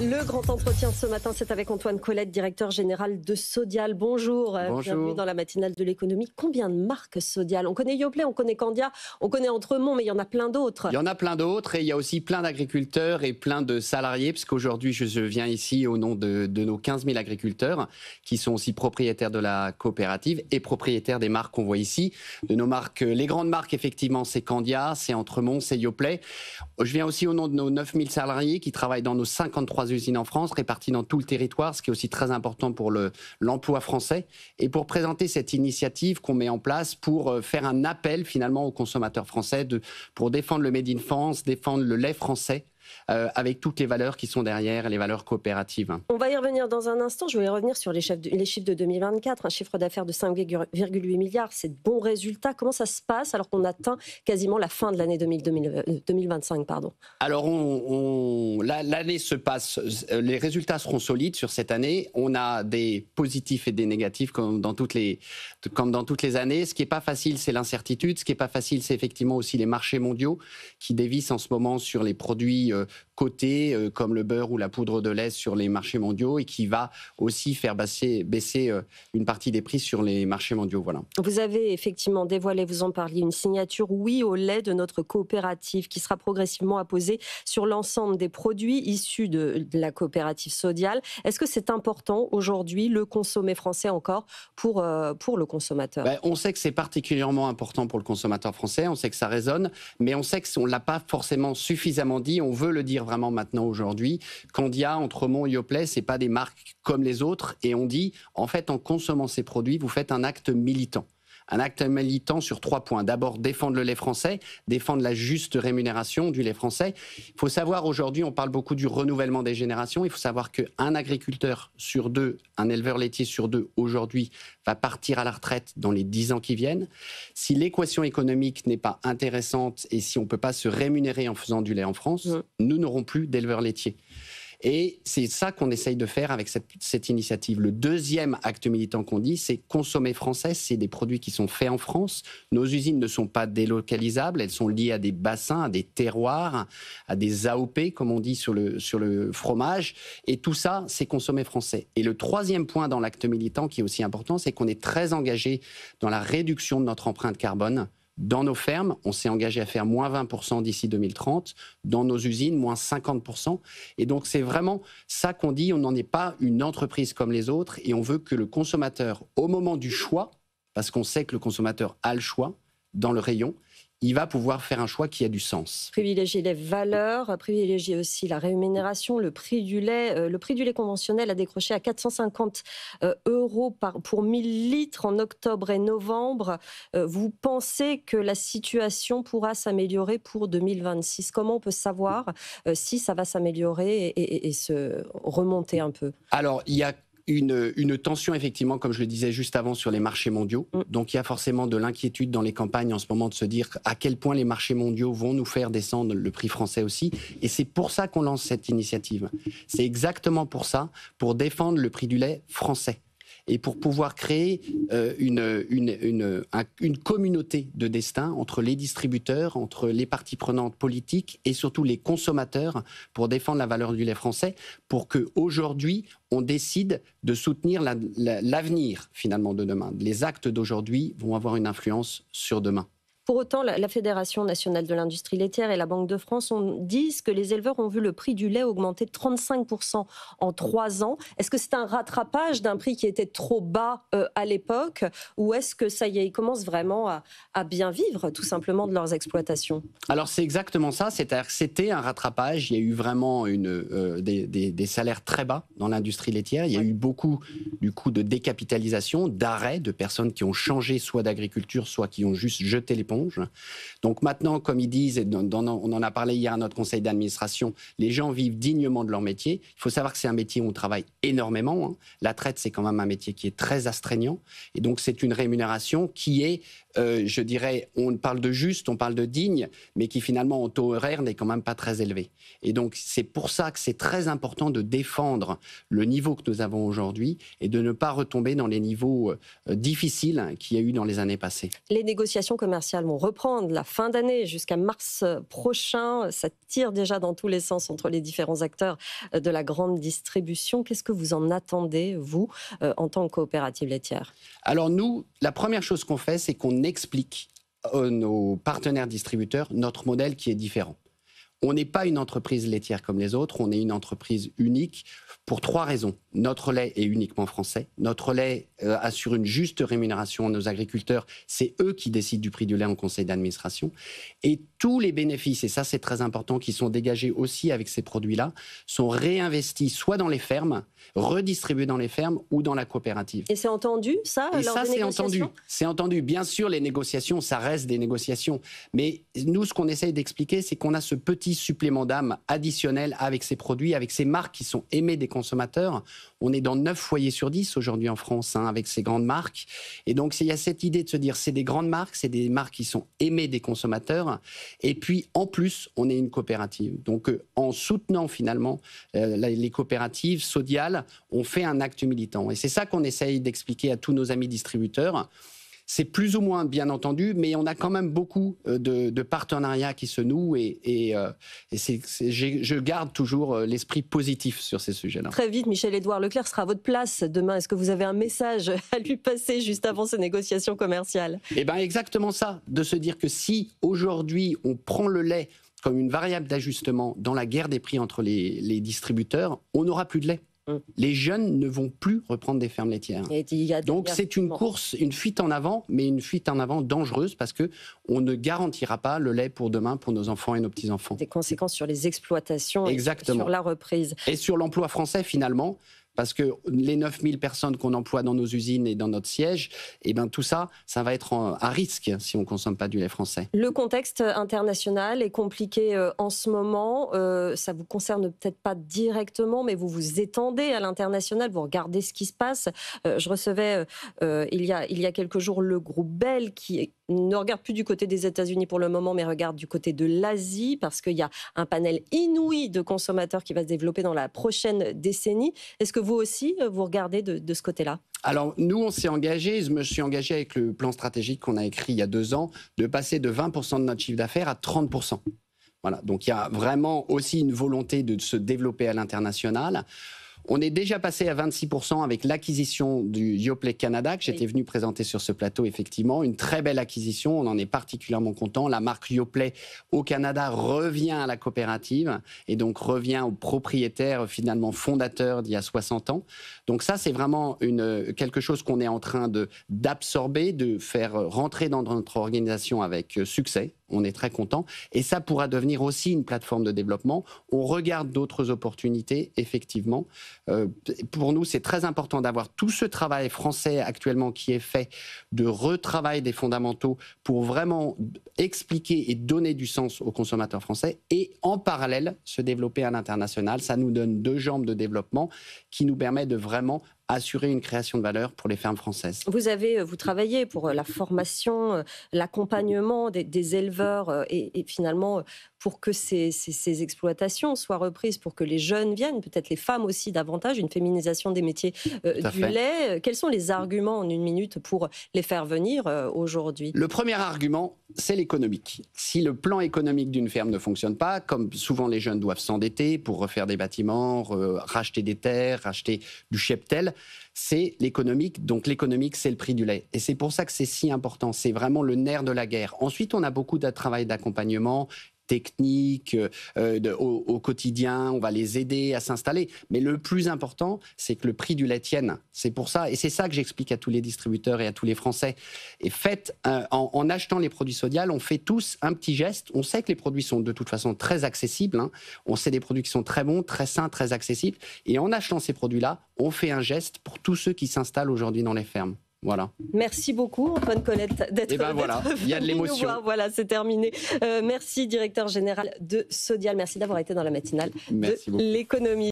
Le grand entretien ce matin, c'est avec Antoine Colette, directeur général de Sodial. Bonjour. Bonjour. Bienvenue dans la matinale de l'économie. Combien de marques Sodial? On connaît Yoplait, on connaît Candia, on connaît Entremont, mais il y en a plein d'autres. Il y en a plein d'autres et il y a aussi plein d'agriculteurs et plein de salariés, parce qu'aujourd'hui, je viens ici au nom de nos 15 000 agriculteurs qui sont aussi propriétaires de la coopérative et propriétaires des marques qu'on voit ici. De nos marques, les grandes marques, effectivement, c'est Candia, c'est Entremont, c'est Yoplait. Je viens aussi au nom de nos 9 000 salariés qui travaillent dans nos 53 usines en France, réparties dans tout le territoire, ce qui est aussi très important pour l'emploi français, et pour présenter cette initiative qu'on met en place pour faire un appel finalement aux consommateurs français pour défendre le Made in France, défendre le lait français, avec toutes les valeurs qui sont derrière, les valeurs coopératives. On va y revenir dans un instant. Je vais revenir sur les chiffres de 2024, un chiffre d'affaires de 5,8 milliards. C'est de bons résultats. Comment ça se passe alors qu'on atteint quasiment la fin de l'année 2025 pardon. Alors, l'année se passe, les résultats seront solides sur cette année. On a des positifs et des négatifs comme dans toutes les années. Ce qui n'est pas facile, c'est l'incertitude. Ce qui n'est pas facile, c'est effectivement aussi les marchés mondiaux qui dévissent en ce moment sur les produits cotés comme le beurre ou la poudre de lait sur les marchés mondiaux et qui va aussi faire baisser une partie des prix sur les marchés mondiaux. Voilà. Vous avez effectivement dévoilé, vous en parliez, une signature oui au lait de notre coopérative qui sera progressivement apposée sur l'ensemble des produits issus de la coopérative Sodial. Est-ce que c'est important aujourd'hui, le consommer français encore, pour le consommateur? On sait que c'est particulièrement important pour le consommateur français, on sait que ça résonne, mais on sait qu'on ne l'a pas forcément suffisamment dit, on veut le dire vraiment maintenant aujourd'hui. Candia, Entremont, Yoplait, ce n'est pas des marques comme les autres, et on dit, en fait, en consommant ces produits, vous faites un acte militant. Un acte militant sur 3 points. D'abord, défendre le lait français, défendre la juste rémunération du lait français. Il faut savoir, aujourd'hui, on parle beaucoup du renouvellement des générations. Il faut savoir qu'un agriculteur sur 2, un éleveur laitier sur 2, aujourd'hui, va partir à la retraite dans les 10 ans qui viennent. Si l'équation économique n'est pas intéressante et si on ne peut pas se rémunérer en faisant du lait en France, nous n'aurons plus d'éleveurs laitiers. Et c'est ça qu'on essaye de faire avec cette initiative. Le deuxième acte militant qu'on dit, c'est consommer français. C'est des produits qui sont faits en France. Nos usines ne sont pas délocalisables. Elles sont liées à des bassins, à des terroirs, à des AOP, comme on dit sur le fromage. Et tout ça, c'est consommer français. Et le troisième point dans l'acte militant qui est aussi important, c'est qu'on est très engagé dans la réduction de notre empreinte carbone. Dans nos fermes, on s'est engagé à faire moins 20% d'ici 2030. Dans nos usines, moins 50%. Et donc, c'est vraiment ça qu'on dit. On n'en est pas une entreprise comme les autres. Et on veut que le consommateur, au moment du choix, parce qu'on sait que le consommateur a le choix dans le rayon, il va pouvoir faire un choix qui a du sens. Privilégier les valeurs, privilégier aussi la rémunération, le prix du lait. Le prix du lait conventionnel a décroché à 450 € pour 1000 litres en octobre et novembre. Vous pensez que la situation pourra s'améliorer pour 2026? Comment on peut savoir si ça va s'améliorer et se remonter un peu? Alors, il y a une tension, effectivement, comme je le disais juste avant, sur les marchés mondiaux. Donc, il y a forcément de l'inquiétude dans les campagnes en ce moment de se dire à quel point les marchés mondiaux vont nous faire descendre le prix français aussi. Et c'est pour ça qu'on lance cette initiative. C'est exactement pour ça, pour défendre le prix du lait français. Et pour pouvoir créer une communauté de destin entre les distributeurs, entre les parties prenantes politiques et surtout les consommateurs pour défendre la valeur du lait français, pour qu'aujourd'hui, on décide de soutenir l'avenir finalement de demain. Les actes d'aujourd'hui vont avoir une influence sur demain. Pour autant, la Fédération nationale de l'industrie laitière et la Banque de France disent que les éleveurs ont vu le prix du lait augmenter de 35% en 3 ans. Est-ce que c'est un rattrapage d'un prix qui était trop bas à l'époque, ou est-ce que ça y est, ils commencent vraiment à bien vivre tout simplement de leurs exploitations? Alors c'est exactement ça, c'est-à-dire que c'était un rattrapage. Il y a eu vraiment des salaires très bas dans l'industrie laitière. Il y a eu beaucoup du coup de décapitalisation, d'arrêt de personnes qui ont changé soit d'agriculture, soit qui ont juste jeté l'éponge. Donc maintenant, comme ils disent, et on en a parlé hier à notre conseil d'administration, les gens vivent dignement de leur métier. Il faut savoir que c'est un métier où on travaille énormément. La traite, c'est quand même un métier qui est très astreignant. Et donc c'est une rémunération qui est, je dirais, on parle de juste, on parle de digne, mais qui finalement en taux horaire n'est quand même pas très élevé. Et donc c'est pour ça que c'est très important de défendre le niveau que nous avons aujourd'hui et de ne pas retomber dans les niveaux difficiles qu'il y a eu dans les années passées. Les négociations commerciales vont reprendre la fin d'année jusqu'à mars prochain. Ça tire déjà dans tous les sens entre les différents acteurs de la grande distribution. Qu'est-ce que vous en attendez, vous, en tant que coopérative laitière? Alors nous, la première chose qu'on fait, c'est qu'on explique à nos partenaires distributeurs notre modèle qui est différent. On n'est pas une entreprise laitière comme les autres, on est une entreprise unique pour 3 raisons. Notre lait est uniquement français, notre lait assure une juste rémunération à nos agriculteurs, c'est eux qui décident du prix du lait en conseil d'administration. Et tous les bénéfices, et ça c'est très important, qui sont dégagés aussi avec ces produits-là, sont réinvestis soit dans les fermes, redistribués dans les fermes ou dans la coopérative. Et c'est entendu, ça, et lors ça, des négociations? c'est entendu. Bien sûr, les négociations, ça reste des négociations. Mais nous, ce qu'on essaye d'expliquer, c'est qu'on a ce petit supplément d'âme additionnel avec ces produits, avec ces marques qui sont aimées des consommateurs. On est dans 9 foyers sur 10 aujourd'hui en France, avec ces grandes marques. Et donc, il y a cette idée de se dire, c'est des grandes marques, c'est des marques qui sont aimées des consommateurs. Et puis, en plus, on est une coopérative. Donc, en soutenant finalement les coopératives, Sodial, on fait un acte militant. Et c'est ça qu'on essaye d'expliquer à tous nos amis distributeurs. C'est plus ou moins bien entendu, mais on a quand même beaucoup de partenariats qui se nouent je garde toujours l'esprit positif sur ces sujets-là. Très vite, Michel-Édouard Leclerc sera à votre place demain. Est-ce que vous avez un message à lui passer juste avant ces négociations commerciales? Eh bien, exactement ça, de se dire que si aujourd'hui on prend le lait comme une variable d'ajustement dans la guerre des prix entre les distributeurs, on n'aura plus de lait. Les jeunes ne vont plus reprendre des fermes laitières. Donc c'est une course, une fuite en avant, mais une fuite en avant dangereuse parce qu'on ne garantira pas le lait pour demain, pour nos enfants et nos petits-enfants. Des conséquences sur les exploitations. Exactement. Et sur la reprise. Et sur l'emploi français finalement. Parce que les 9000 personnes qu'on emploie dans nos usines et dans notre siège, eh ben tout ça, ça va être à risque si on ne consomme pas du lait français. Le contexte international est compliqué en ce moment. Ça ne vous concerne peut-être pas directement, mais vous vous étendez à l'international, vous regardez ce qui se passe. Je recevais il y a quelques jours le groupe Bell qui ne regarde plus du côté des États-Unis pour le moment, mais regarde du côté de l'Asie, parce qu'il y a un panel inouï de consommateurs qui va se développer dans la prochaine décennie. Est-ce que vous aussi, vous regardez de ce côté-là? Alors, nous, on s'est engagé, je me suis engagé avec le plan stratégique qu'on a écrit il y a 2 ans, de passer de 20% de notre chiffre d'affaires à 30%. Voilà, donc il y a vraiment aussi une volonté de se développer à l'international. On est déjà passé à 26% avec l'acquisition du Yoplait Canada, que j'étais venu présenter sur ce plateau, effectivement. Une très belle acquisition, on en est particulièrement content. La marque Yoplait au Canada revient à la coopérative et donc revient au propriétaire, finalement fondateur d'il y a 60 ans. Donc ça, c'est vraiment quelque chose qu'on est en train d'absorber, de faire rentrer dans notre organisation avec succès. On est très content. Et ça pourra devenir aussi une plateforme de développement. On regarde d'autres opportunités, effectivement. Pour nous, c'est très important d'avoir tout ce travail français actuellement qui est fait de retravail des fondamentaux pour vraiment expliquer et donner du sens aux consommateurs français et en parallèle se développer à l'international. Ça nous donne 2 jambes de développement qui nous permettent de vraiment assurer une création de valeur pour les fermes françaises. Vous travaillez pour la formation, l'accompagnement des éleveurs et finalement pour que ces exploitations soient reprises, pour que les jeunes viennent, peut-être les femmes aussi davantage, une féminisation des métiers du lait. Quels sont les arguments en 1 minute pour les faire venir aujourd'hui? Le premier argument, c'est l'économique. Si le plan économique d'une ferme ne fonctionne pas, comme souvent les jeunes doivent s'endetter pour refaire des bâtiments, racheter des terres, racheter du cheptel, c'est l'économique. Donc l'économique, c'est le prix du lait. Et c'est pour ça que c'est si important. C'est vraiment le nerf de la guerre. Ensuite, on a beaucoup de travail d'accompagnement technique, au quotidien, on va les aider à s'installer. Mais le plus important, c'est que le prix du lait tienne. C'est pour ça, et c'est ça que j'explique à tous les distributeurs et à tous les Français. Et faites, en achetant les produits Sodial, on fait tous un petit geste. On sait que les produits sont de toute façon très accessibles. On sait des produits qui sont très bons, très sains, très accessibles. Et en achetant ces produits-là, on fait un geste pour tous ceux qui s'installent aujourd'hui dans les fermes. Voilà. Merci beaucoup Antoine Colette d'être voilà, il y a de l'émotion. Voilà, c'est terminé. Merci directeur général de Sodial. Merci d'avoir été dans la matinale de l'économie.